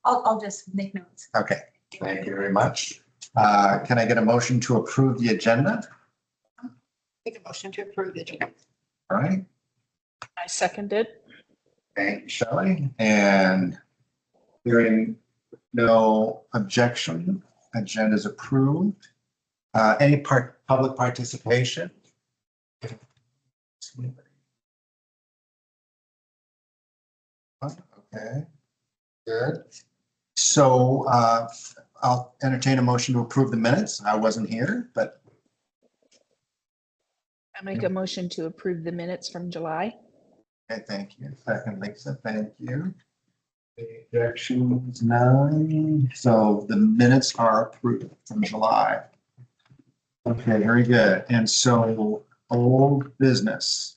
I'll just make notes. Okay, thank you very much. Can I get a motion to approve the agenda? Make a motion to approve the agenda. All right, I seconded. thank you, Shelley. And hearing no objection, agenda is approved. Any public participation? Okay, good. So I'll entertain a motion to approve the minutes. I wasn't here, but I make a motion to approve the minutes from July. okay, thank you. Second, Lisa, thank you. Objections, none. So the minutes are approved from July. Okay, very good. And so old business.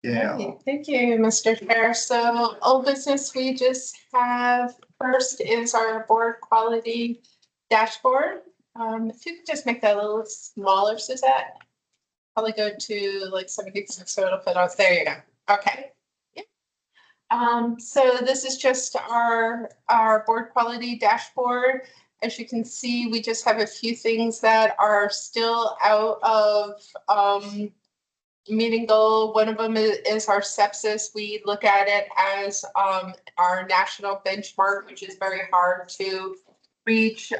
Yeah, Okay, thank you, Mr. Chair. So old business, we just have, first is our board quality dashboard. If you could just make that a little smaller, Suzette. Probably go to like 76, so it'll fit out. There you go. Okay. Yeah. So this is just our board quality dashboard. As you can see, we just have a few things that are still out of meeting goal. One of them is our sepsis. We look at it as our national benchmark, which is very hard to reach.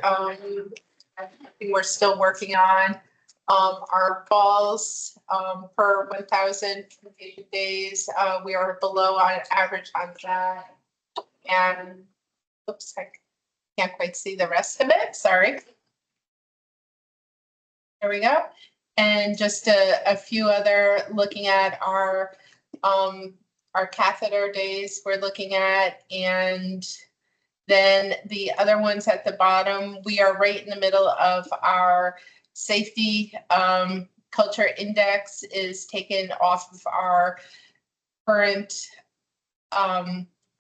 Something we're still working on. Our falls per 1,000 patient days, we are below on average on that. And oops, I can't quite see the rest of it. Sorry. There we go. And just a few other, looking at our catheter days we're looking at, and then the other ones at the bottom, we are right in the middle of our safety culture index is taken off of our current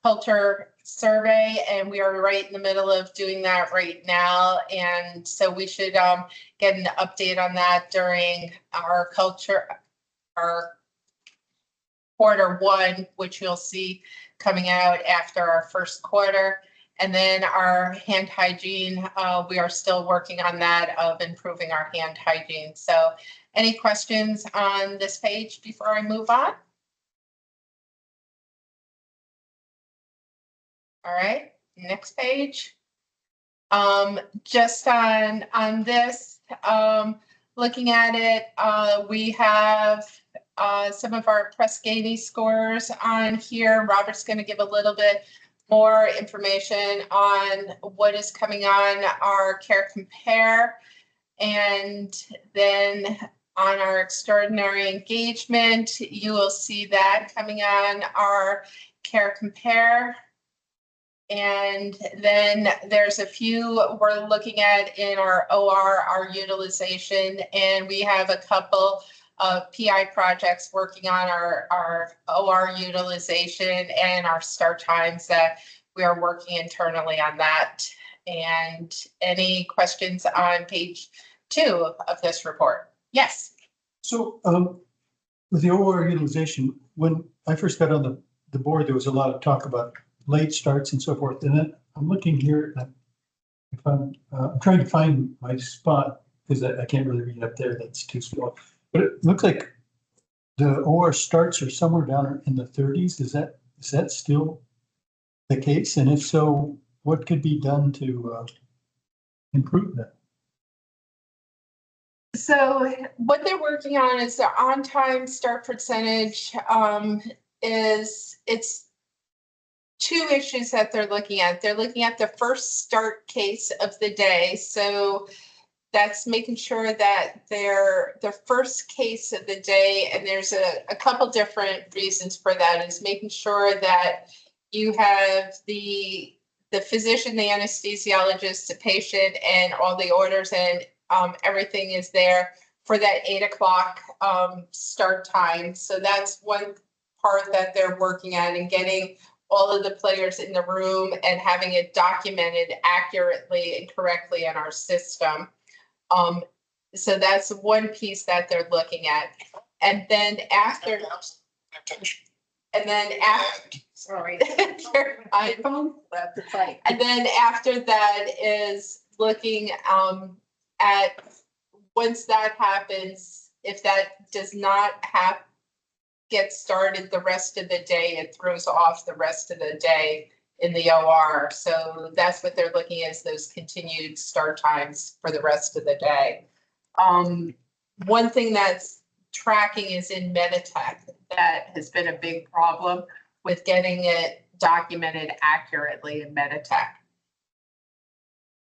culture survey, and we are right in the middle of doing that right now. And so we should get an update on that during our Q1, which you'll see coming out after our first quarter. And then our hand hygiene, we are still working on that, of improving our hand hygiene. So any questions on this page before I move on? All right, next page. Just on this, looking at it, we have some of our Press Ganey scores on here. Robert's going to give a little bit more information on what is coming on our Care Compare, and then on our extraordinary engagement, you will see that coming on our Care Compare. And then there's a few we're looking at in our OR, our utilization, and we have a couple of PI projects working on our OR utilization and our start times that we are working internally on that. And any questions on page 2 of this report? Yes. So with the OR utilization, when I first got on the board, there was a lot of talk about late starts and so forth. And then I'm looking here, if I'm trying to find my spot, because I can't really read up there, that's too small. But it looks like the OR starts are somewhere down in the 30s. Is that still the case? And if so, what could be done to improve that? So what they're working on is the on-time start percentage. It's 2 issues that they're looking at. They're looking at the first start case of the day. So that's making sure that they're the first case of the day, and there's a couple different reasons for that, is making sure that you have the physician, the anesthesiologist, the patient, and all the orders, and everything is there for that 8 o'clock start time. So that's one part that they're working at, and getting all of the players in the room and having it documented accurately and correctly in our system. So that's one piece that they're looking at. And then after, sorry. You're fine. And then after that is looking at, once that happens, if that does not get started the rest of the day, it throws off the rest of the day in the OR. So that's what they're looking at, is those continued start times for the rest of the day. One thing that's tracking is in Meditech. That has been a big problem with getting it documented accurately in Meditech.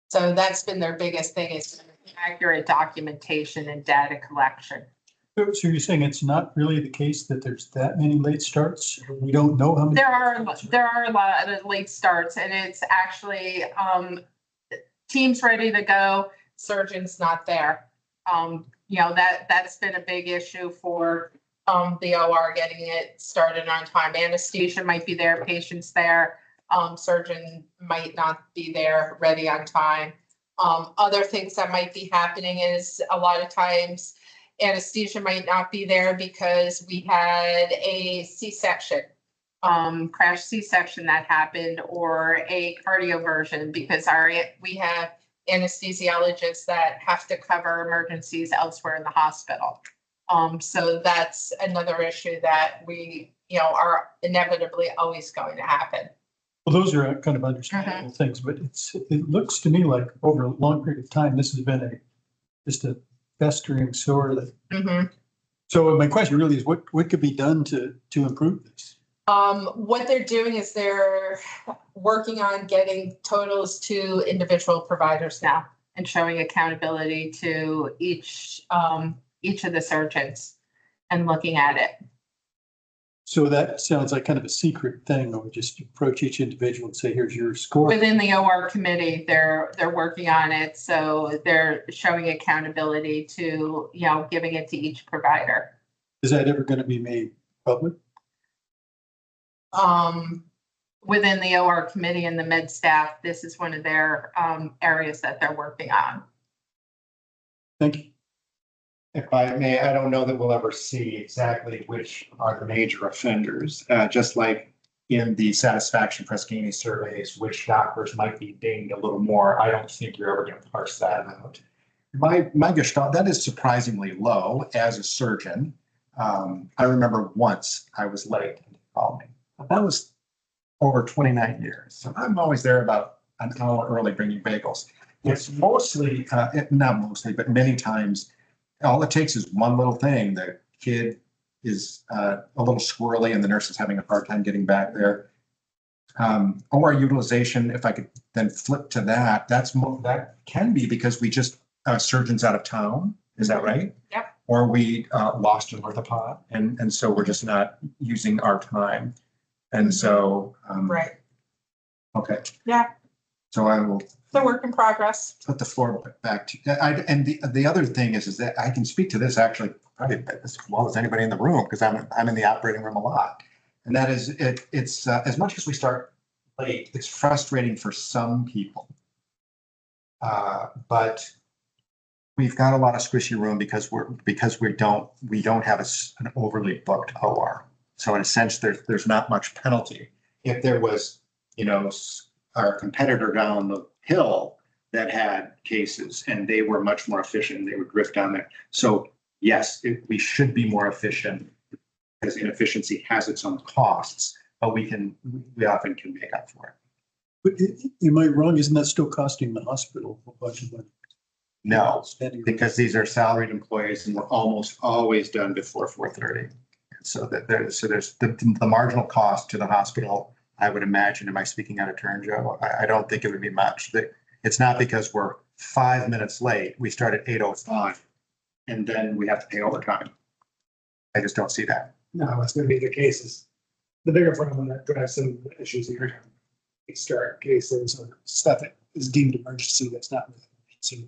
So that's been their biggest thing, is accurate documentation and data collection. So you're saying it's not really the case that there's that many late starts? We don't know how many? There are a lot of late starts, and it's actually teams ready to go, surgeons not there. That's been a big issue for the OR, getting it started on time. Anesthesia might be there, patients there, surgeon might not be there, ready on time. Other things that might be happening is a lot of times anesthesia might not be there because we had a C-section, crash C-section that happened, or a cardioversion, because we have anesthesiologists that have to cover emergencies elsewhere in the hospital. So that's another issue that we, are inevitably always going to happen. Well, those are kind of understandable things, but it looks to me like over a long period of time, this has been just a festering sore that. So my question really is, what could be done to improve this? What they're doing is they're working on getting totals to individual providers now and showing accountability to each of the surgeons and looking at it. So that sounds like kind of a secret thing, or just approach each individual and say, here's your score. Within the OR committee, they're working on it. So they're showing accountability to, giving it to each provider. Is that ever going to be made public? Within the OR committee and the med staff, this is one of their areas that they're working on. Thank you. If I may, I don't know that we'll ever see exactly which are the major offenders, just like in the satisfaction Press-Ganey surveys, which doctors might be dinged a little more. I don't think you're ever going to parse that out. My gestalt, that is surprisingly low as a surgeon. I remember once I was late and they called me. That was over 29 years. So I'm always there about an hour early bringing bagels. It's mostly, not mostly, but many times, all it takes is one little thing. The kid is a little squirrely and the nurse is having a hard time getting back there. OR utilization, if I could then flip to that, that can be because we just, surgeons out of town. Is that right? Yep. Or we lost an orthopod and so we're just not using our time. And so. Right. Okay. Yeah. So I will. It's a work in progress. Put the floor back to, and the other thing is that I can speak to this actually probably as well as anybody in the room, because I'm in the operating room a lot. And that is, it's as much as we start late, it's frustrating for some people. But we've got a lot of squishy room because we don't have an overly booked OR. So in a sense, there's not much penalty. If there was, our competitor down the hill that had cases and they were much more efficient, they would drift down there. So yes, we should be more efficient, because inefficiency has its own costs, but we often can make up for it. But am I wrong? Isn't that still costing the hospital a bunch of money? No, because these are salaried employees and we're almost always done before 4:30. So there's the marginal cost to the hospital. I would imagine, am I speaking out of turn, Joe? I don't think it would be much. It's not because we're 5 minutes late. We start at 8:05 and then we have to pay overtime. I just don't see that. No, it's going to be the cases. The bigger problem that drives some of the issues here. Start cases or stuff that is deemed emergency that's not really emergency.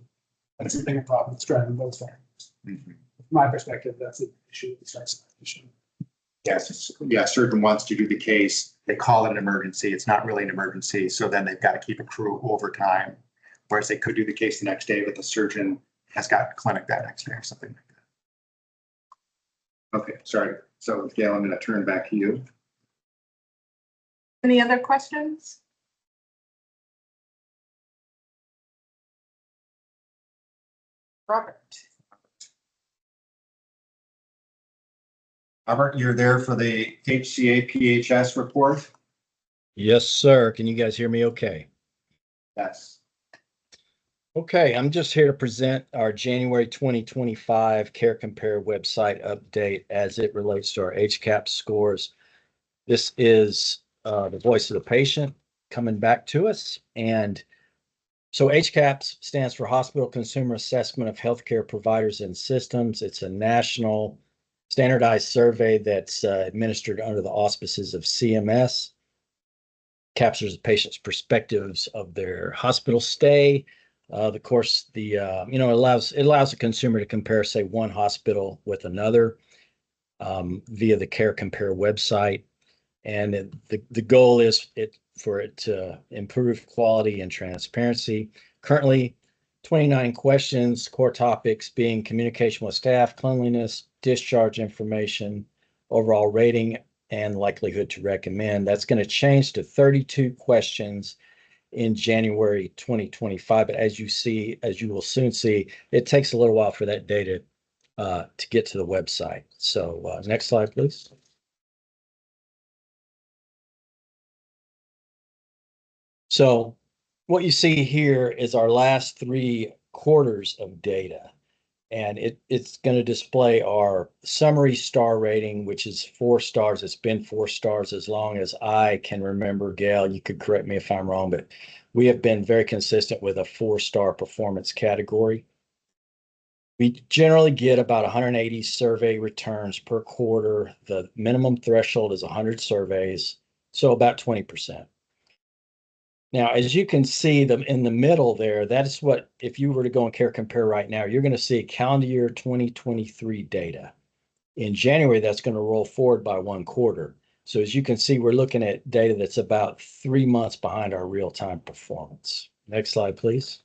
That's a bigger problem that's driving both factors. Mm-hmm. From my perspective, that's an issue that starts an issue. Yes, surgeon wants to do the case. They call it an emergency. It's not really an emergency. So then they've got to keep a crew overtime. Whereas they could do the case the next day, but the surgeon has got clinic that next day or something like that. Okay, sorry. So Gail, I'm going to turn back to you. Any other questions? Robert? Robert, you're there for the HCA PHS report? Yes, sir. Can you guys hear me okay? Yes. Okay, I'm just here to present our January 2025 Care Compare website update as it relates to our HCAP scores. This is the voice of the patient coming back to us. And so HCAPS stands for Hospital Consumer Assessment of Healthcare Providers and Systems. It's a national standardized survey that's administered under the auspices of CMS. Captures the patient's perspectives of their hospital stay. Of course, it allows the consumer to compare, say, one hospital with another via the Care Compare website. And the goal is for it to improve quality and transparency. Currently, 29 questions, core topics being communication with staff, cleanliness, discharge information, overall rating, and likelihood to recommend. That's going to change to 32 questions in January 2025. But as you will soon see, it takes a little while for that data to get to the website. So next slide, please. So what you see here is our last 3 quarters of data. And it's going to display our summary star rating, which is 4 stars. It's been 4 stars as long as I can remember. Gail, you could correct me if I'm wrong, but we have been very consistent with a 4-star performance category. We generally get about 180 survey returns per quarter. The minimum threshold is 100 surveys, so about 20%. Now, as you can see in the middle there, that is what, if you were to go and Care Compare right now, you're going to see calendar year 2023 data. In January, that's going to roll forward by 1 quarter. So as you can see, we're looking at data that's about 3 months behind our real-time performance. Next slide, please.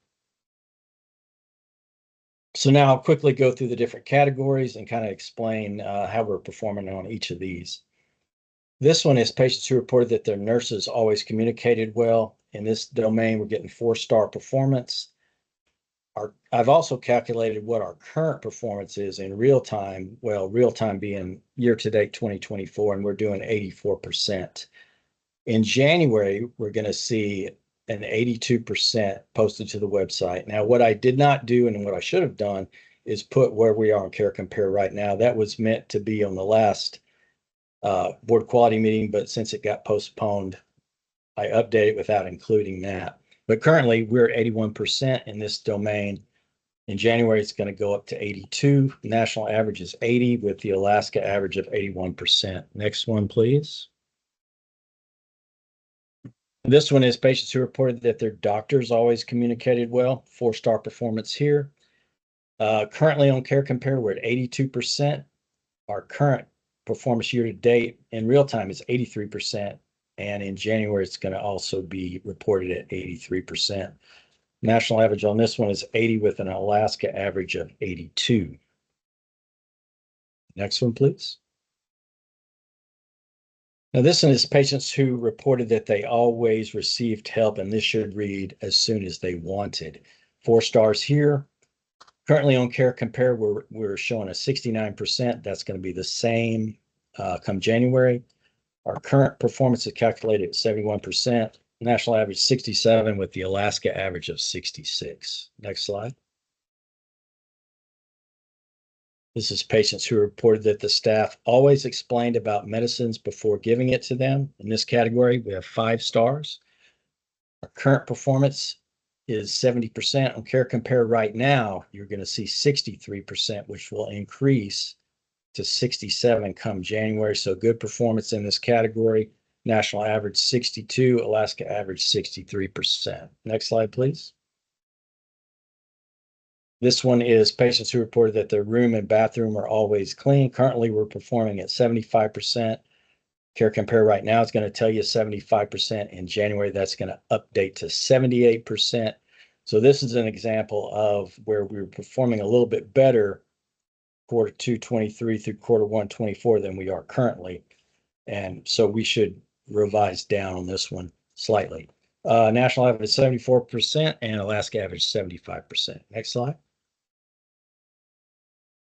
So now I'll quickly go through the different categories and kind of explain how we're performing on each of these. This one is patients who reported that their nurses always communicated well. In this domain, we're getting 4-star performance. I've also calculated what our current performance is in real time. Well, real time being year-to-date 2024, and we're doing 84%. In January, we're going to see an 82% posted to the website. Now, what I did not do and what I should have done is put where we are on Care Compare right now. That was meant to be on the last board quality meeting, but since it got postponed, I updated it without including that. But currently, we're 81% in this domain. In January, it's going to go up to 82. The national average is 80, with the Alaska average of 81%. Next one, please. This one is patients who reported that their doctors always communicated well. 4-star performance here. Currently on Care Compare, we're at 82%. Our current performance year to date in real time is 83%. And in January, it's going to also be reported at 83%. National average on this one is 80 with an Alaska average of 82. Next one, please. Now, this one is patients who reported that they always received help, and this should read as soon as they wanted. 4 stars here. Currently on Care Compare, we're showing a 69%. That's going to be the same come January. Our current performance is calculated at 71%. National average 67 with the Alaska average of 66. Next slide. This is patients who reported that the staff always explained about medicines before giving it to them. In this category, we have 5 stars. Our current performance is 70%. On Care Compare right now, you're going to see 63%, which will increase to 67 come January. So good performance in this category. National average 62, Alaska average 63%. Next slide, please. This one is patients who reported that their room and bathroom are always clean. Currently, we're performing at 75%. Care Compare right now is going to tell you 75%. In January, that's going to update to 78%. So this is an example of where we're performing a little bit better Q2 23 through Q1 24 than we are currently. And so we should revised down on this one slightly. National average 74% and Alaska average 75%. Next slide.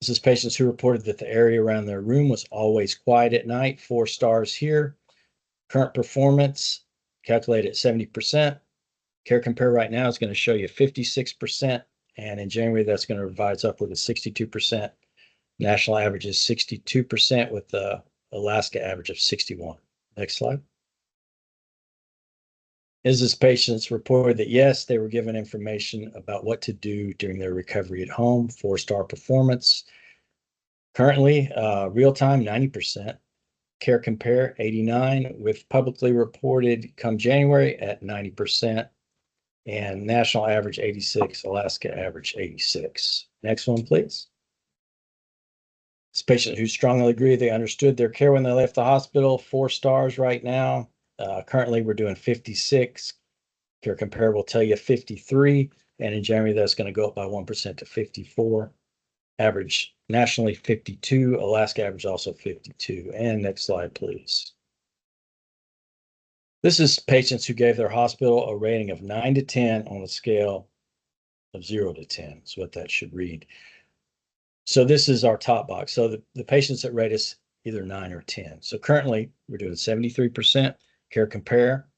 This is patients who reported that the area around their room was always quiet at night. 4 stars here. Current performance calculated at 70%. Care Compare right now is going to show you 56%. And in January, that's going to revise upward to 62%. National average is 62% with the Alaska average of 61. Next slide. This patients reported that yes, they were given information about what to do during their recovery at home. 4-star performance. Currently, real time 90%. Care Compare 89, with publicly reported come January at 90%, and national average 86, Alaska average 86. Next one, please. This patient who strongly agree they understood their care when they left the hospital. 4 stars right now. Currently, we're doing 56. Care Compare will tell you 53, and in January, that's going to go up by 1% to 54. Average nationally 52, Alaska average also 52. And next slide, please. This is patients who gave their hospital a rating of 9 to 10 on a scale of 0 to 10 is what that should read. So this is our top box. So the patients that rate us either 9 or 10. So currently we're doing 73% Care Compare.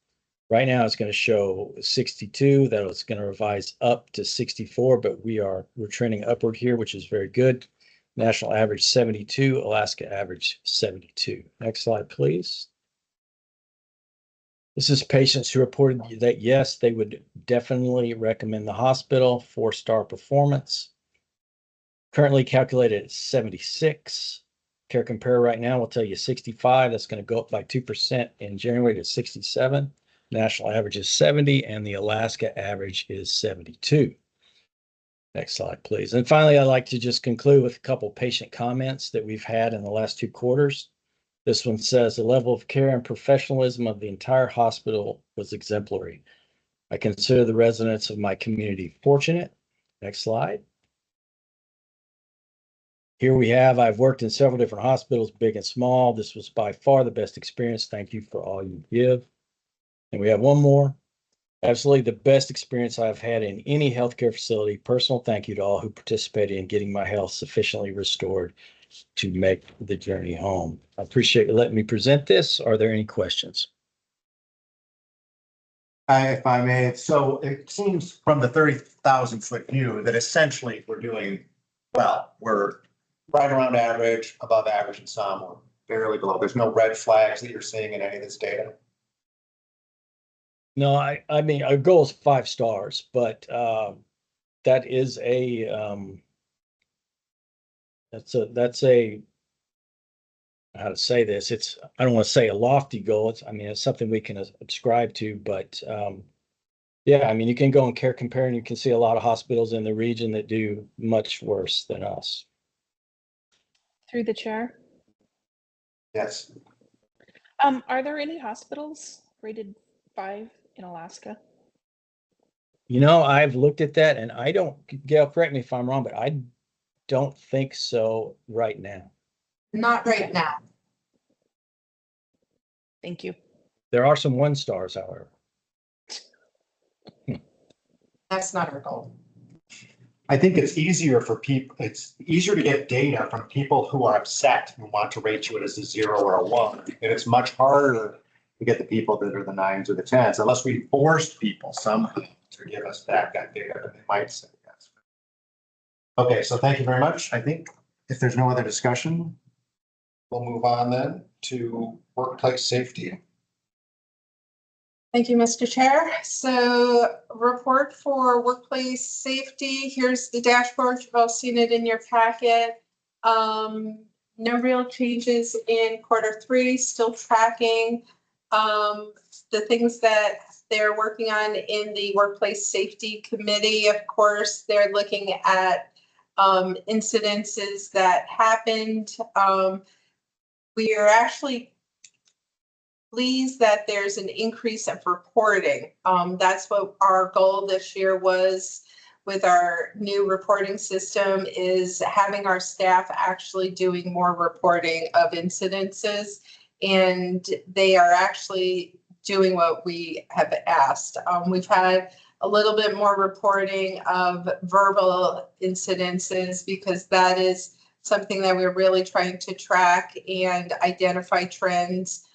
Right now it's going to show 62. That's going to revise up to 64, but we're trending upward here, which is very good. National average 72, Alaska average 72. Next slide, please. This is patients who reported that yes, they would definitely recommend the hospital. 4-star performance. Currently calculated at 76. Care Compare right now will tell you 65. That's going to go up by 2% in January to 67. National average is 70, and the Alaska average is 72. Next slide, please. And finally, I'd like to just conclude with a couple patient comments that we've had in the last 2 quarters. This one says the level of care and professionalism of the entire hospital was exemplary. I consider the residents of my community fortunate. Next slide. Here we have, I've worked in several different hospitals, big and small. This was by far the best experience. Thank you for all you give. And we have one more. Absolutely the best experience I've had in any healthcare facility. Personal thank you to all who participated in getting my health sufficiently restored to make the journey home. I appreciate you letting me present this. Are there any questions? If I may, so it seems from the 30,000-foot view that essentially we're doing well. We're right around average, above average in some, or barely below. There's no red flags that you're seeing in any of this data. No, I mean, our goal is 5 stars, but that is that's a how to say this. It's, I don't want to say a lofty goal. It's something we can subscribe to, but yeah, I mean, you can go and Care Compare and you can see a lot of hospitals in the region that do much worse than us. Through the chair. Yes. Are there any hospitals rated 5 in Alaska? You know, I've looked at that and I don't, Gail, correct me if I'm wrong, but I don't think so right now. Not right now. Thank you. There are some 1 stars, however. That's not our goal. I think it's easier for people, it's easier to get data from people who are upset and want to rate you as a 0 or a 1. And it's much harder to get the people that are the 9s or the 10s, unless we forced people somehow to give us back that data, they might say yes. Okay, so thank you very much. I think if there's no other discussion, we'll move on then to workplace safety. Thank you, Mr. Chair. So report for workplace safety. Here's the dashboard. You've all seen it in your packet. No real changes in Q3, still tracking the things that they're working on in the workplace safety committee. Of course, they're looking at incidences that happened. We are actually pleased that there's an increase of reporting. That's what our goal this year was with our new reporting system, is having our staff actually doing more reporting of incidences. and they are actually doing what we have asked. We've had a little bit more reporting of verbal incidences because that is something that we're really trying to track and identify trends.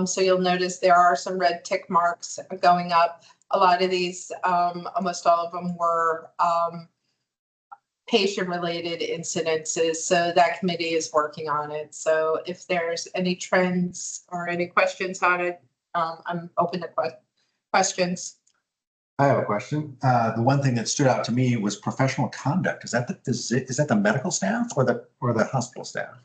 So you'll notice there are some red tick marks going up. A lot of these, almost all of them were patient-related incidences. So that committee is working on it. So if there's any trends or any questions on it, I'm open to questions. I have a question. The one thing that stood out to me was professional conduct. Is that the medical staff or the hospital staff?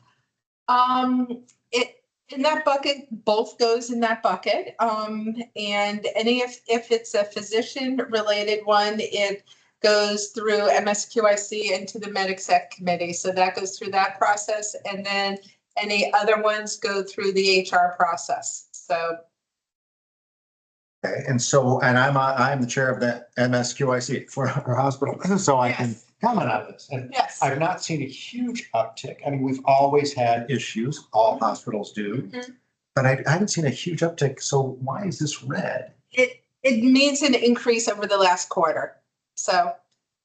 It in that bucket, both goes in that bucket. And any if it's a physician related one, it goes through MSQIC into the MedExec committee. So that goes through that process. And then any other ones go through the HR process. So. Okay, and I'm the chair of the MSQIC for our hospital, so I can Yes. comment on this. And Yes. I've not seen a huge uptick. I mean, we've always had issues, all hospitals do, Mhm. but I haven't seen a huge uptick. So why is this red? It means an increase over the last quarter. So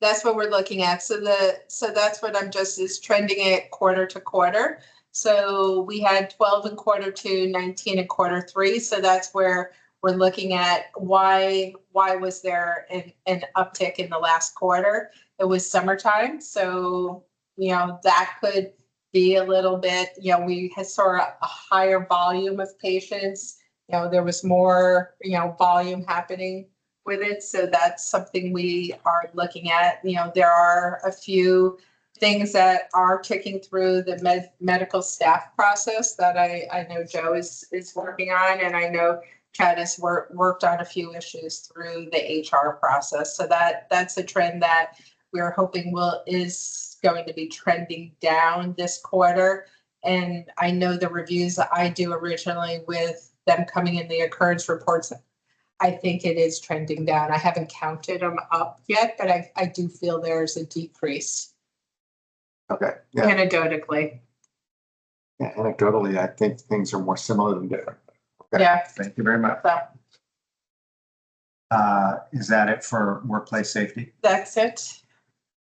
that's what we're looking at. So that's what I'm just is trending it quarter to quarter. So we had 12 in quarter 2, 19 in quarter 3. So that's where we're looking at why was there an uptick in the last quarter? It was summertime. So, that could be a little bit, we had saw a higher volume of patients. There was more, volume happening with it. So that's something we are looking at. There are a few things that are ticking through the medical staff process that I know Joe is working on, and I know Chad has worked on a few issues through the HR process. So that's a trend that we're hoping is going to be trending down this quarter. And I know the reviews that I do originally with them coming in the occurrence reports, I think it is trending down. I haven't counted them up yet, but I do feel there's a decrease Okay, yeah, anecdotally. anecdotally, I think things are more similar than different. Okay, Yeah. thank you very much. So Is that it for workplace safety? that's it.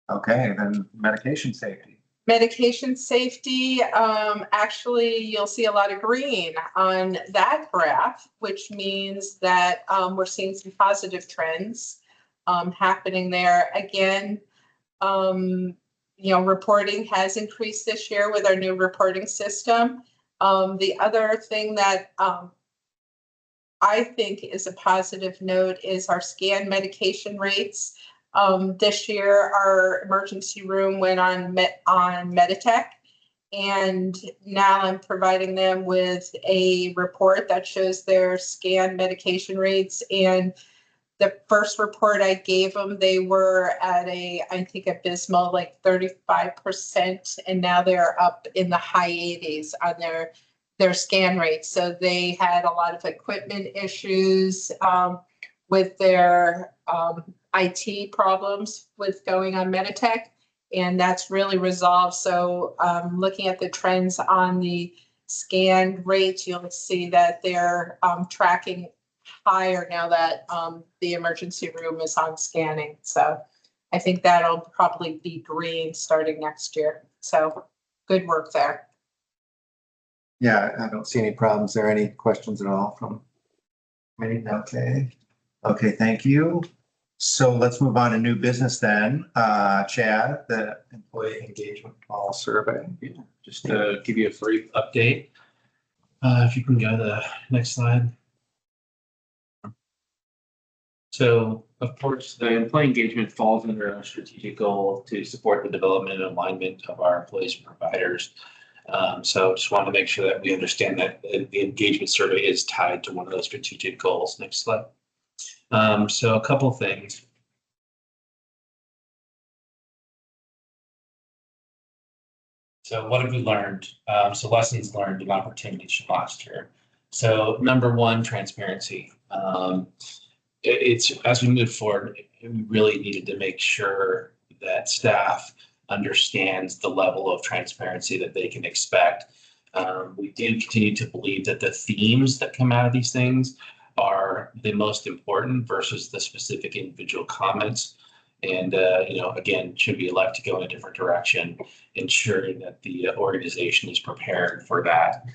Okay, then medication safety. Medication safety, actually, you'll see a lot of green on that graph, which means that we're seeing some positive trends happening there. Again, reporting has increased this year with our new reporting system. The other thing that I think is a positive note is our scan medication rates. This year, our emergency room went on Meditech, and now I'm providing them with a report that shows their scan medication rates. And the first report I gave them, they were at I think abysmal, like 35%, and now they're up in the high 80s on their scan rates. So they had a lot of equipment issues with their IT problems with going on Meditech, and that's really resolved. So looking at the trends on the scanned rates, you'll see that they're tracking higher now that the emergency room is on scanning. So I think that'll probably be green starting next year. So good work there. Yeah, I don't see any problems there. Any questions at all from me? Okay, thank you. So let's move on to new business then. Chad, the employee engagement call survey. Just to give you a brief update. If you can go to the next slide. So, of course, the employee engagement falls under our strategic goal to support the development and alignment of our employees and providers. So just wanted to make sure that we understand that the engagement survey is tied to one of those strategic goals. Next slide. So a couple things. So what have we learned? So lessons learned and opportunities from last year. So number one, transparency. It's as we move forward, we really needed to make sure that staff understands the level of transparency that they can expect We do continue to believe that the themes that come out of these things are the most important versus the specific individual comments. And, again, should we elect to go in a different direction, ensuring that the organization is prepared for that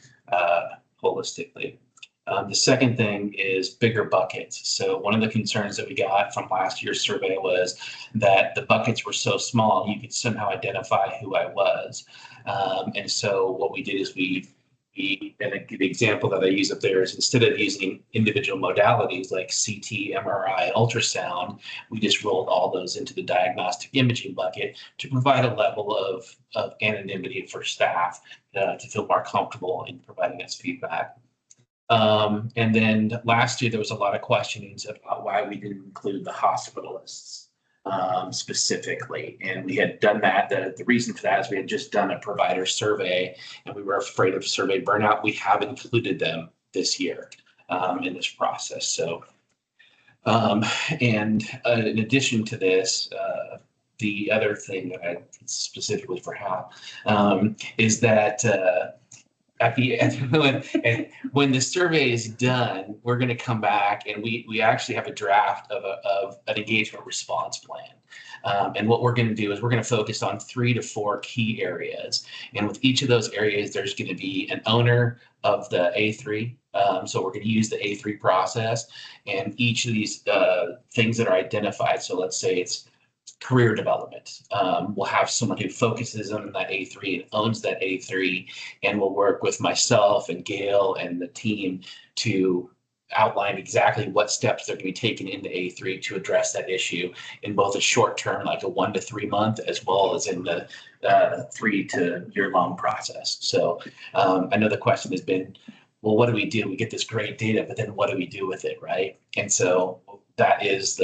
holistically. The second thing is bigger buckets. So one of the concerns that we got from last year's survey was that the buckets were so small, you could somehow identify who I was. And so what we did is and the example that I use up there is instead of using individual modalities like CT, MRI, ultrasound, we just rolled all those into the diagnostic imaging bucket to provide a level of anonymity for staff to feel more comfortable in providing us feedback. And then last year, there was a lot of questionings about why we didn't include the hospitalists specifically. And we had done that. The reason for that is we had just done a provider survey and we were afraid of survey burnout. We have included them this year in this process. So, in addition to this, the other thing that I specifically for Hal is that at the end, when the survey is done, we're going to come back and we actually have a draft of an engagement response plan. And what we're going to do is we're going to focus on 3 to 4 key areas. And with each of those areas, there's going to be an owner of the A3. So we're going to use the A3 process, and each of these things that are identified. So let's say it's career development. We'll have someone who focuses on that A3 and owns that A3, and we'll work with myself and Gail and the team to outline exactly what steps they're going to be taking into A3 to address that issue in both a short term, like a 1 to 3 month, as well as in the 3 to year long process. So I know the question has been, well, what do we do? We get this great data, but then what do we do with it, right? And so that is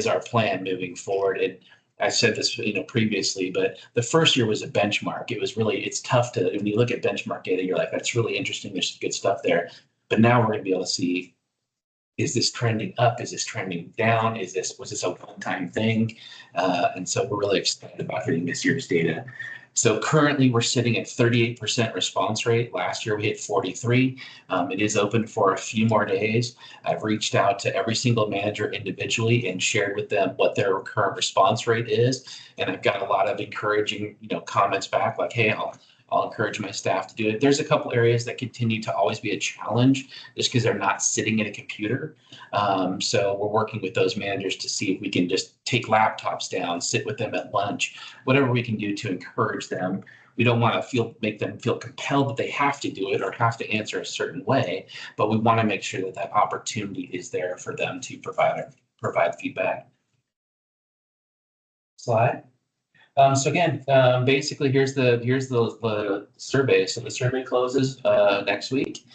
our plan moving forward. And I said this, previously, but the first year was a benchmark. It's tough to, when you look at benchmark data, you're like, that's really interesting. There's some good stuff there. But now we're going to be able to see, is this trending up? Is this trending down? Was this a one-time thing? And so we're really excited about getting this year's data. So currently we're sitting at 38% response rate. Last year we hit 43. It is open for a few more days. I've reached out to every single manager individually and shared with them what their current response rate is. And I've got a lot of encouraging, comments back like, hey, I'll encourage my staff to do it. There's a couple areas that continue to always be a challenge just because they're not sitting at a computer. So we're working with those managers to see if we can just take laptops down, sit with them at lunch, whatever we can do to encourage them. We don't want to make them feel compelled that they have to do it or have to answer a certain way, but we want to make sure that opportunity is there for them to provide feedback. Slide. So again, basically, here's the survey. So the survey closes next week.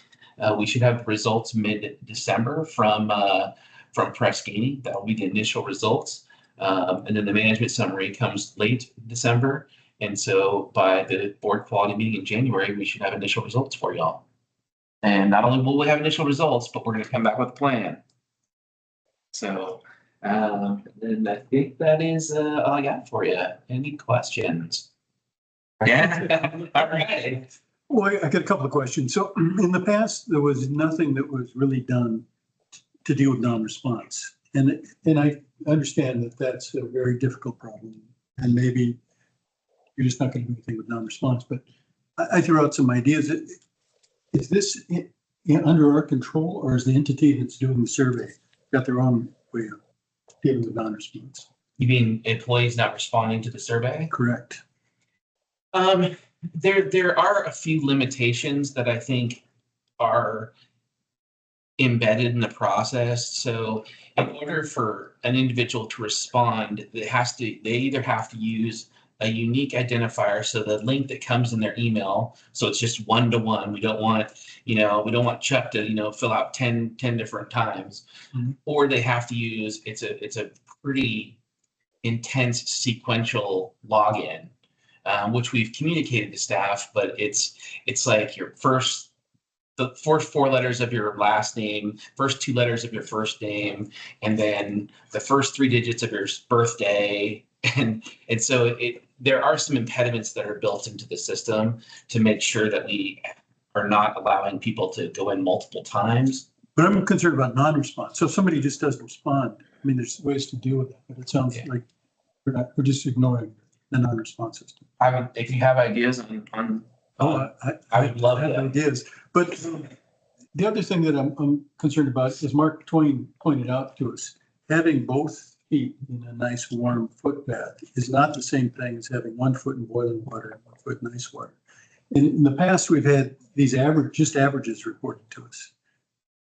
We should have results mid-December from Press Ganey. That will be the initial results, and then the management summary comes late December. And so by the board quality meeting in January, we should have initial results for y'all. And not only will we have initial results, but we're going to come back with a plan. So. And I think that is all I got for you. Any questions? Yeah. All right. Well, I got a couple of questions. So in the past, there was nothing that was really done to deal with non-response. And I understand that that's a very difficult problem. And maybe you're just not going to do anything with non-response. But I threw out some ideas. Is this under our control, or is the entity that's doing the survey got their own way of dealing with non-response? You mean employees not responding to the survey? Correct. There are a few limitations that I think are embedded in the process. So in order for an individual to respond, they either have to use a unique identifier. So the link that comes in their email, so it's just 1-to-1. We don't want Chuck to, fill out 10 different times. Mm-hmm. Or they have to use, it's a pretty intense sequential login, which we've communicated to staff, but it's like the first 4 letters of your last name, first 2 letters of your first name, and then the first 3 digits of your birthday. And so there are some impediments that are built into the system to make sure that we are not allowing people to go in multiple times. But I'm concerned about non-response. So if somebody just doesn't respond, I mean, there's ways to deal with that, but it sounds Yeah. like we're just ignoring the non-response system. I would, if you have ideas on I would love have that. ideas, but the other thing that I'm concerned about, as Mark Twain pointed out to us, having both feet in a nice warm foot bath is not the same thing as having 1 foot in boiling water and 1 foot in ice water. In the past, we've had these averages reported to us.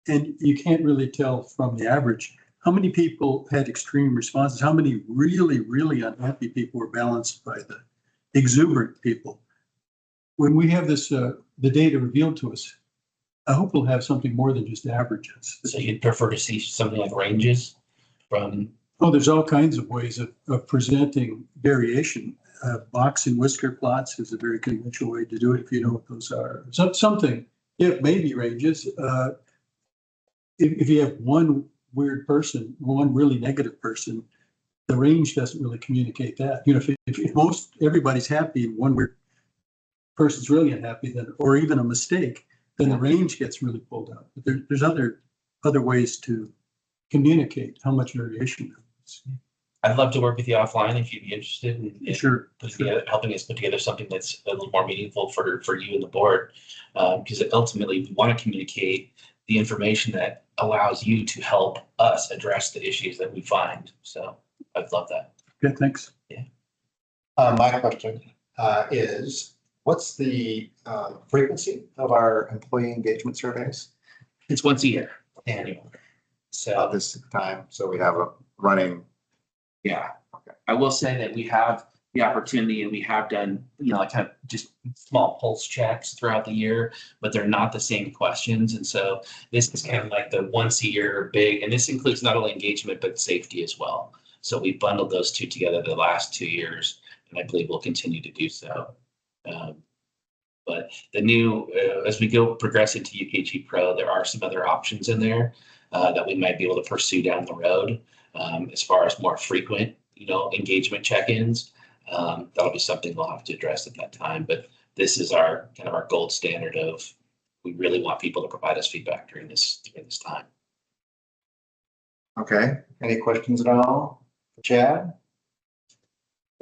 And you can't really tell from the average how many people had extreme responses, how many really, really unhappy people were balanced by the exuberant people. When we have this, the data revealed to us, I hope we'll have something more than just averages. So you'd prefer to see something like ranges from, Oh, there's all kinds of ways of presenting variation. Box and whisker plots is a very conventional way to do it if you know what those are. Something, it may be ranges. If you have one weird person, one really negative person, the range doesn't really communicate that. You know, if everybody's happy and one weird person's really unhappy, then, or even a mistake, then the range gets really pulled out. But there's other ways to communicate how much variation there is. I'd love to work with you offline if you'd be interested in Sure. helping us put together something that's a little more meaningful for you and the board. Because ultimately we want to communicate the information that allows you to help us address the issues that we find. So I'd love that. Okay, thanks. My question is, what's the frequency of our employee engagement surveys? It's once a year, annual. So This time, so we have a running. yeah, Okay. I will say that we have the opportunity and we have done, like kind of just small pulse checks throughout the year, but they're not the same questions. And so this is kind of like the once a year big, and this includes not only engagement, but safety as well. So we bundled those two together the last 2 years, and I believe we'll continue to do so. But the new, as we go progress into UKG Pro, there are some other options in there that we might be able to pursue down the road as far as more frequent, engagement check-ins. That'll be something we'll have to address at that time. But this is our kind of our gold standard of we really want people to provide us feedback during this time. Okay, any questions at all, Chad?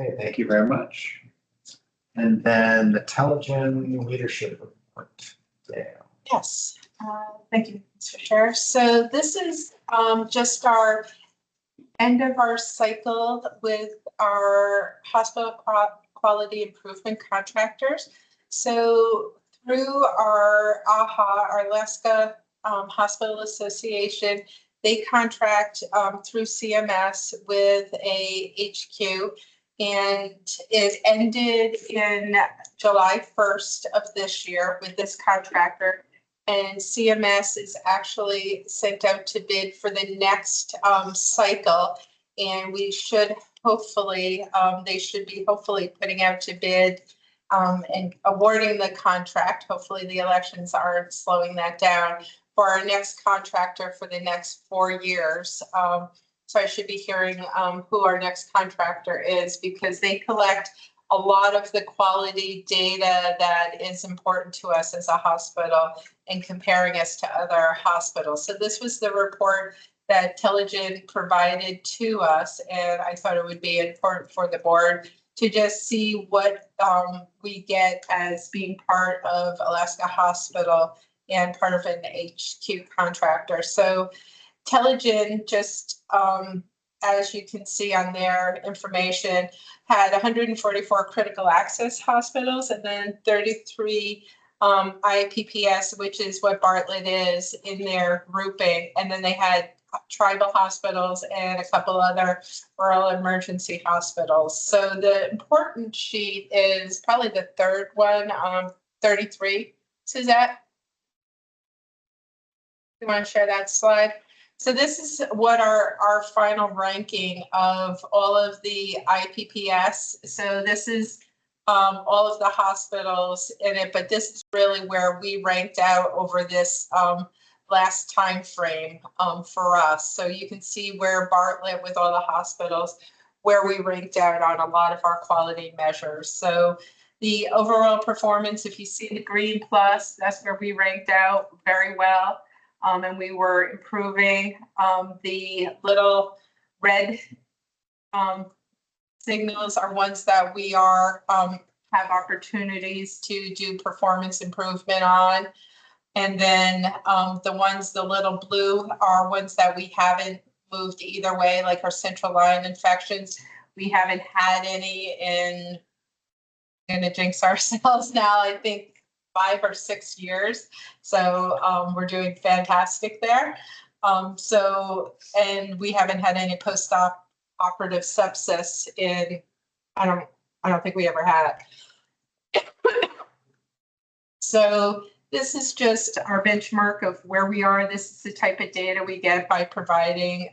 Okay, thank you very much. And then the Telegen Leadership Report. Dale. Yes, thank you, Mr. Chair. So this is just our end of our cycle with our hospital quality improvement contractors. So through our AHA, our Alaska Hospital Association, they contract through CMS with a HQ, and it ended in July 1st of this year with this contractor. And CMS is actually sent out to bid for the next cycle. And we should hopefully, they should be hopefully putting out to bid and awarding the contract. Hopefully the elections aren't slowing that down for our next contractor for the next 4 years. So I should be hearing who our next contractor is, because they collect a lot of the quality data that is important to us as a hospital and comparing us to other hospitals. So this was the report that Telegen provided to us, and I thought it would be important for the board to just see what we get as being part of Alaska Hospital and part of an HQ contractor. So Telegen, just as you can see on their information, had 144 critical access hospitals and then 33 IPPS, which is what Bartlett is in their grouping. And then they had tribal hospitals and a couple other rural emergency hospitals. So the important sheet is probably the third one, 33. Suzette, you want to share that slide? So this is what our final ranking of all of the IPPS. So this is all of the hospitals in it, but this is really where we ranked out over this last time frame for us. So you can see where Bartlett with all the hospitals where we ranked out on a lot of our quality measures. So the overall performance, if you see the green plus, that's where we ranked out very well. And we were improving. The little red signals are ones that we are have opportunities to do performance improvement on. And then the little blue are ones that we haven't moved either way, like our central line infections. We haven't had any in, I'm gonna jinx ourselves now, I think 5 or 6 years. So we're doing fantastic there. And we haven't had any post-op operative sepsis in, I don't think we ever had. So this is just our benchmark of where we are. This is the type of data we get by providing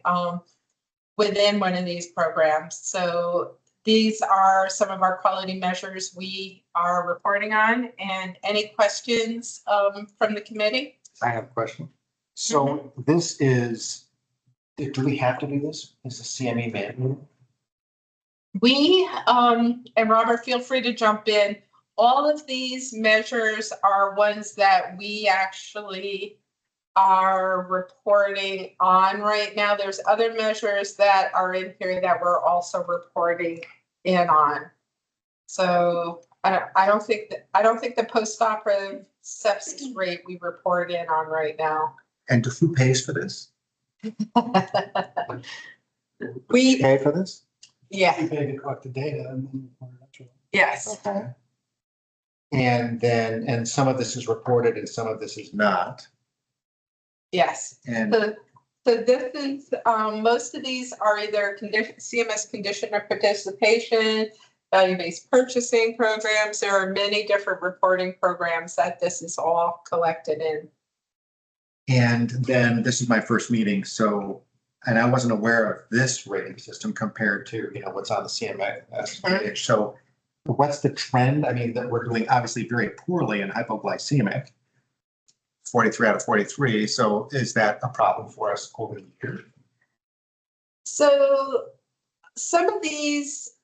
within one of these programs. So these are some of our quality measures we are reporting on. And any questions from the committee? I have a question. So this is, do we have to do this? Is the CME manual? We, and Robert, feel free to jump in. All of these measures are ones that we actually are reporting on right now. There's other measures that are in here that we're also reporting in on. So I don't think the post-operative sepsis rate we report in on right now. And who pays for this? We, Pay for this? yeah, You pay to collect the data and then report it to. yes. Okay. And then, and some of this is reported and some of this is not. Yes. And So this is, most of these are either CMS condition of participation, value-based purchasing programs. There are many different reporting programs that this is all collected in. And then this is my first meeting, so, and I wasn't aware of this rating system compared to, what's on the CMS page. So what's the trend? I mean, that we're doing obviously very poorly in hypoglycemic, 43 out of 43. So is that a problem for us over the years? So some of these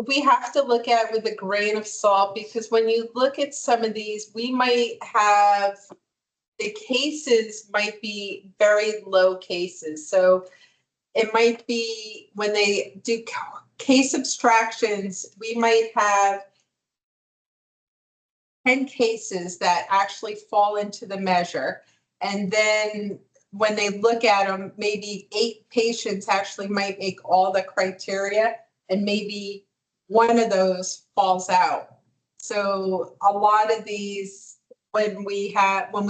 we have to look at with a grain of salt, because when you look at some of these, we might have, the cases might be very low cases. So it might be when they do case abstractions, we might have 10 cases that actually fall into the measure. And then when they look at them, maybe 8 patients actually might make all the criteria, and maybe one of those falls out. So a lot of these, when we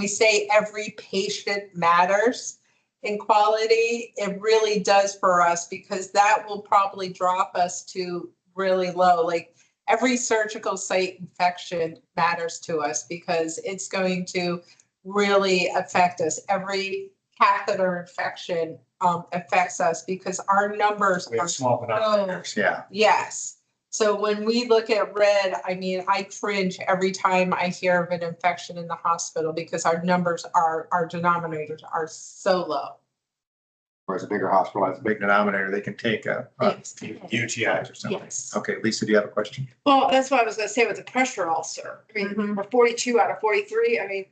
say every patient matters in quality, it really does for us, because that will probably drop us to really low. Like every surgical site infection matters to us, because it's going to really affect us. Every catheter infection affects us, because our numbers We are have small so, denominators, yeah. yes. So when we look at red, I mean, I cringe every time I hear of an infection in the hospital, because our numbers are, our denominators are so low. Whereas a bigger hospital has a big denominator, they can take a few UTIs or something. Yes. Okay, Lisa, do you have a question? Well, that's what I was gonna say with the pressure ulcer. I mean, Mhm. we're 42 out of 43. I mean,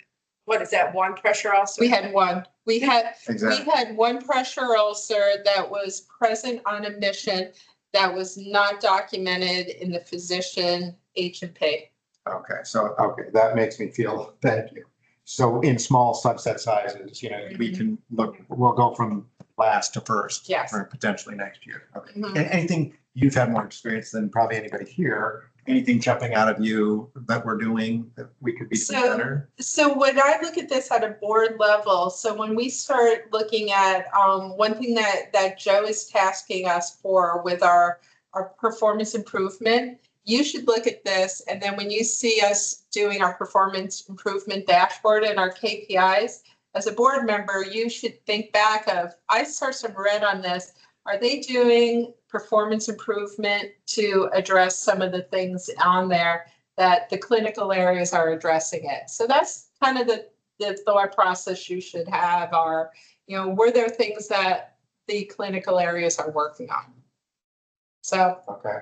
what is that, one pressure ulcer? We had one. We had Exactly. one pressure ulcer that was present on admission that was not documented in the physician H&P. Okay, so, okay, that makes me feel, thank you. So in small subset sizes, we can look, we'll go from last to first. Yes. Or potentially next year. Okay. Mhm. And anything, you've had more experience than probably anybody here, anything jumping out of you that we're doing that we could be doing better? So when I look at this at a board level, so when we start looking at, one thing that Joe is tasking us for with our performance improvement, you should look at this. And then when you see us doing our performance improvement dashboard and our KPIs, as a board member, you should think back of, I saw some red on this. Are they doing performance improvement to address some of the things on there that the clinical areas are addressing it? So that's kind of the thought process you should have, are, were there things that the clinical areas are working on? So Okay.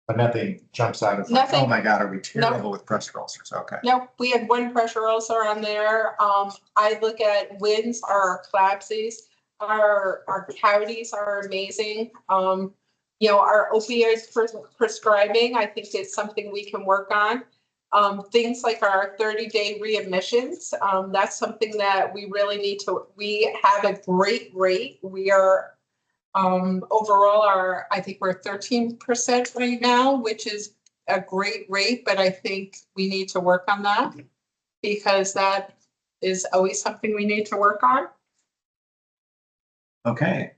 But nothing jumps out of, like, Nothing. oh my God, are we terrible with pressure ulcers? Okay. no, we had one pressure ulcer on there. I look at wins, our collapses, our cavities are amazing. Our opioid prescribing, I think is something we can work on. Things like our 30-day readmissions, that's something that we really need to, we have a great rate. We are, overall I think we're 13% right now, which is a great rate, but I think we need to work on that because that is always something we need to work on. Okay.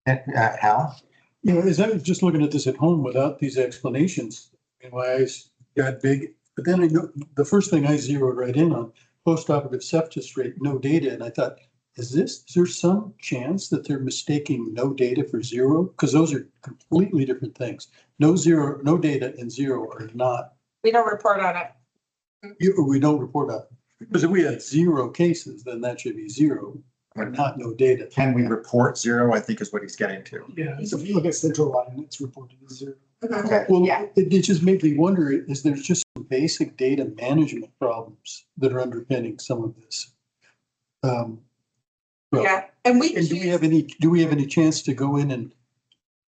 And, Hal? As I was just looking at this at home without these explanations, and my eyes got big, but then I know, the first thing I zeroed right in on, postoperative sepsis rate, no data, and I thought, is there some chance that they're mistaking no data for zero? Because those are completely different things. No data and zero are not, We don't report on it. we don't report on. Because if we had 0 cases, then that should be 0, or not no data. Can we report zero? I think is what he's getting to. Yeah, so if you look at central line, it's reported as 0. Okay. Well, Yeah. it just made me wonder, is there's just some basic data management problems that are underpinning some of this? Well, Yeah, and we And do we have any chance to go in and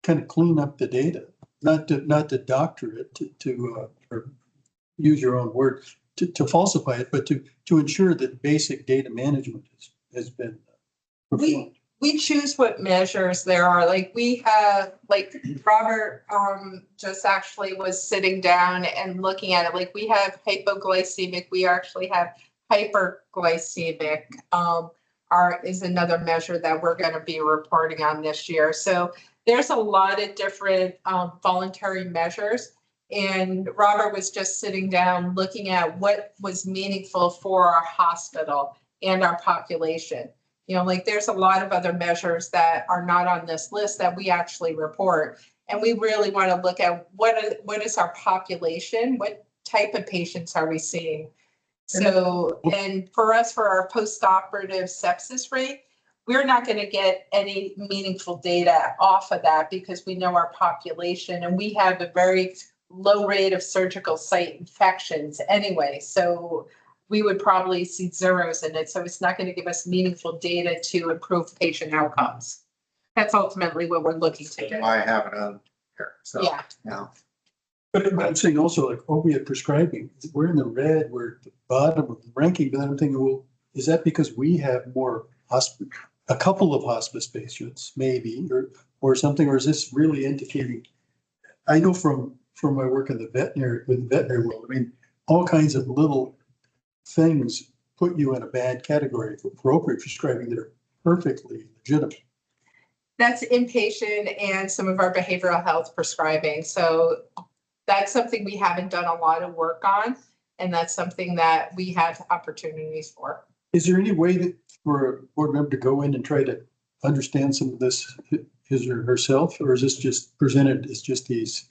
kind of clean up the data? Not to doctor it, or use your own word, to falsify it, but to ensure that basic data management has been performed. we choose what measures there are. Like we have, like Robert just actually was sitting down and looking at it. Like we have hypoglycemic, we actually have hyperglycemic. Is another measure that we're going to be reporting on this year. So there's a lot of different voluntary measures. And Robert was just sitting down looking at what was meaningful for our hospital and our population. Like there's a lot of other measures that are not on this list that we actually report. And we really want to look at what is our population? What type of patients are we seeing? So, and for us, for our postoperative sepsis rate, we're not going to get any meaningful data off of that because we know our population and we have a very low rate of surgical site infections anyway. So we would probably see zeros in it. So it's not going to give us meaningful data to improve patient outcomes. That's ultimately what we're looking to do. I have it on here. So, Yeah. yeah. But I'm saying also like opiate prescribing, we're in the red, we're at the bottom of the ranking, but I'm thinking, well, is that because we have more a couple of hospice patients maybe, or something, or is this really indicating? I know from my work in the veterinary world, I mean, all kinds of little things put you in a bad category for opiate prescribing that are perfectly legitimate. That's inpatient and some of our behavioral health prescribing. So that's something we haven't done a lot of work on. And that's something that we have opportunities for. Is there any way that for a board member to go in and try to understand some of this, his or herself, or is this just presented as just these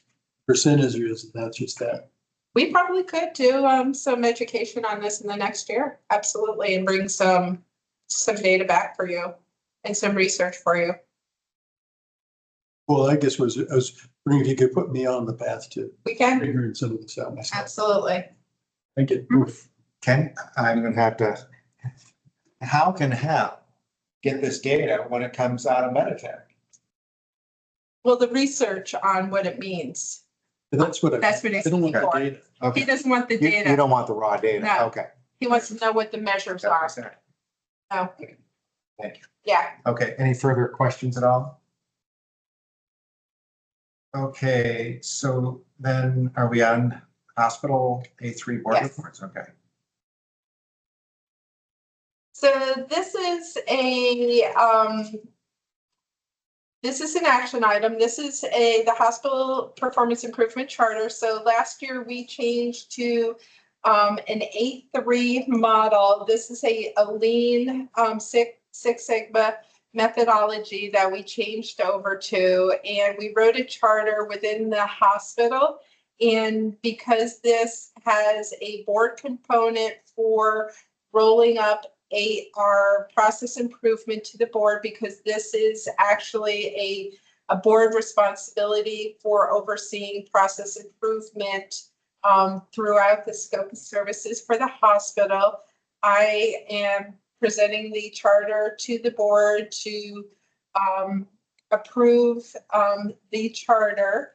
percentages and that's just that? We probably could do some education on this in the next year. Absolutely. And bring some data back for you and some research for you. Well, I guess I was wondering if you could put me on the path to We can. figuring some of this out myself. Absolutely. Thank you. I'm going to have to, how can Hal get this data when it comes out of Meditech? Well, the research on what it means. That's what That's what he's I don't want looking that for. data. He Okay. doesn't want the You data. don't want the raw data? No. Okay. He wants to know what the measures are. No. Thank you. Yeah. Okay, any further questions at all? Okay, so then are we on hospital A3 board Yes. reports? Okay. So this is an action item. This is the hospital performance improvement charter. So last year we changed to an 8-3 model. This is a lean Six Sigma methodology that we changed over to, and we wrote a charter within the hospital. And because this has a board component for rolling up our process improvement to the board, because this is actually a board responsibility for overseeing process improvement throughout the scope of services for the hospital. I am presenting the charter to the board to approve the charter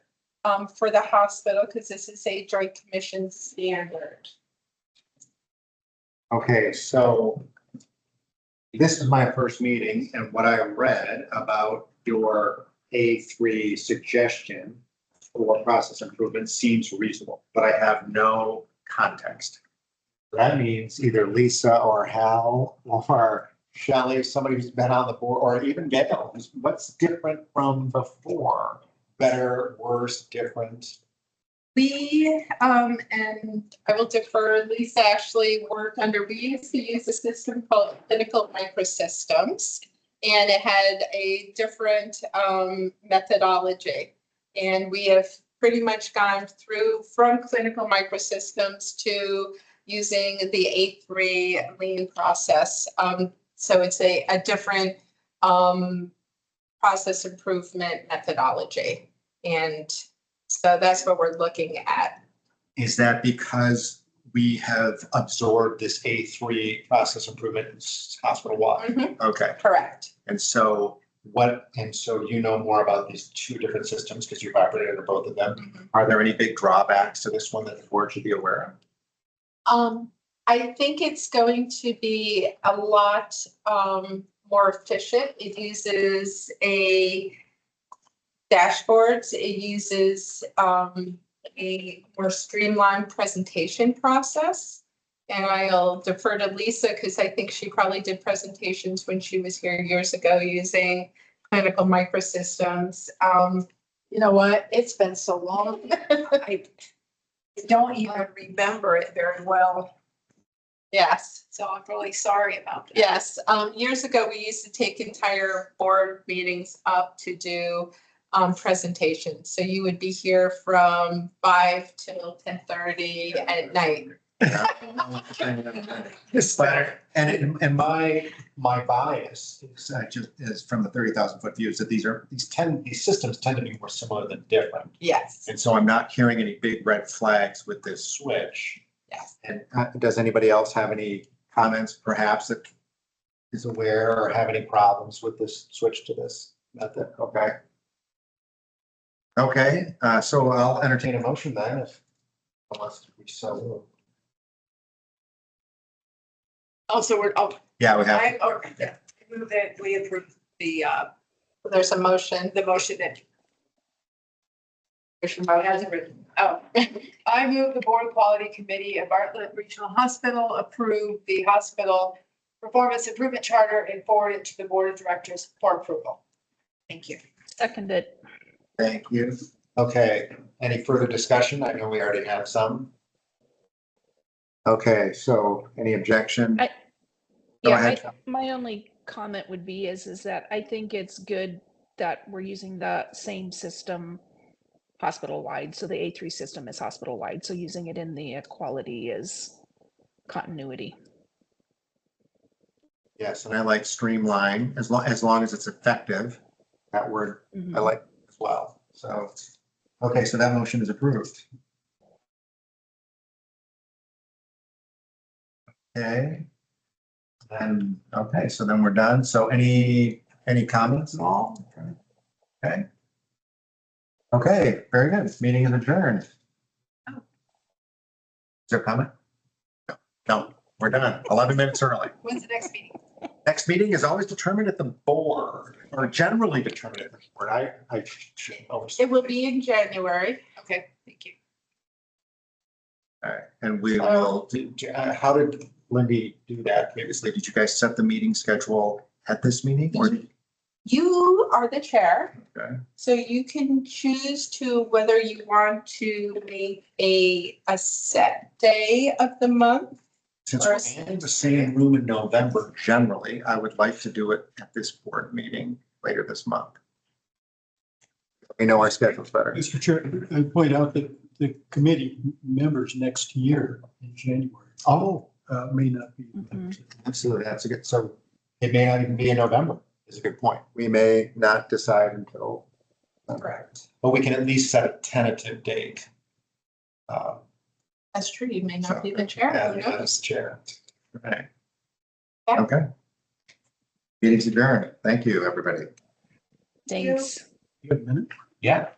for the hospital, because this is a joint commission standard. Okay, so this is my first meeting, and what I read about your A3 suggestion for process improvement seems reasonable, but I have no context. That means either Lisa or Hal or Shelley, somebody who's been on the board, or even Gail, what's different from before? Better, worse, different? We, and I will defer, Lisa actually worked under, we used to use a system called Clinical Microsystems, and it had a different methodology. And we have pretty much gone through from Clinical Microsystems to using the A3 lean process. So it's a different process improvement methodology. And so that's what we're looking at. Is that because we have absorbed this A3 process improvement hospital-wide? Mhm. Okay, Correct. and so you know more about these two different systems because you've operated under both of them. Mhm. Are there any big drawbacks to this one that the board should be aware of? I think it's going to be a lot more efficient. It uses a dashboards. It uses a more streamlined presentation process. And I'll defer to Lisa because I think she probably did presentations when she was here years ago using Clinical Microsystems. You know what? It's been so long. I don't even remember it very well. Yes. So I'm really sorry about that. Yes, years ago, we used to take entire board meetings up to do presentations. So you would be here from 5 till 10:30 at night. It's better. And my bias is from the 30,000 foot view is that these systems tend to be more similar than different. Yes, And so I'm not hearing any big red flags with this switch. yes. And does anybody else have any comments perhaps that is aware or have any problems with this switch to this method? Okay. Okay, so I'll entertain a motion then unless we so. Oh, so Yeah, we have. I move that we approve the There's a motion. motion that. As written. Oh, I move the Board Quality Committee of Bartlett Regional Hospital approve the hospital performance improvement charter and forward it to the Board of Directors for approval. Thank you. Seconded. Thank you. Okay, any further discussion? I know we already have some. Okay, so any objection? Go Yeah, ahead. my only comment would be is that I think it's good that we're using the same system hospital-wide. So the A3 system is hospital-wide. So using it in the quality is continuity. Yes, and I like streamline as long as it's effective. That word Mhm. I like as well. So, okay, so that motion is approved. Okay. And, okay, so then we're done. So any comments at all? Okay. Okay, very good. This meeting is adjourned. Is there a comment? No, we're done. 11 minutes early. When's the next meeting? Next meeting is always determined at the board, or generally determined at the board. I should oversee. It will be in January. Okay, thank you. All right, and we will, how did Lindy do that previously? Did you guys set the meeting schedule at this meeting or? You are the chair. Okay. So you can choose to whether you want to make a set day of the month. Since we're in the same room in November, generally, I would like to do it at this board meeting later this month. We know our schedule's better. Mr. Chair, I point out that the committee members next year in January Oh, may not be. Mhm. absolutely. That's a good, so it may not even be in November is a good point. We may not decide until Correct. But we can at least set a tentative date. That's true. You may not be the chair. Who knows? As chair. Right. Okay. Meeting's adjourned. Thank you, everybody. Thanks. You have a minute? Yeah.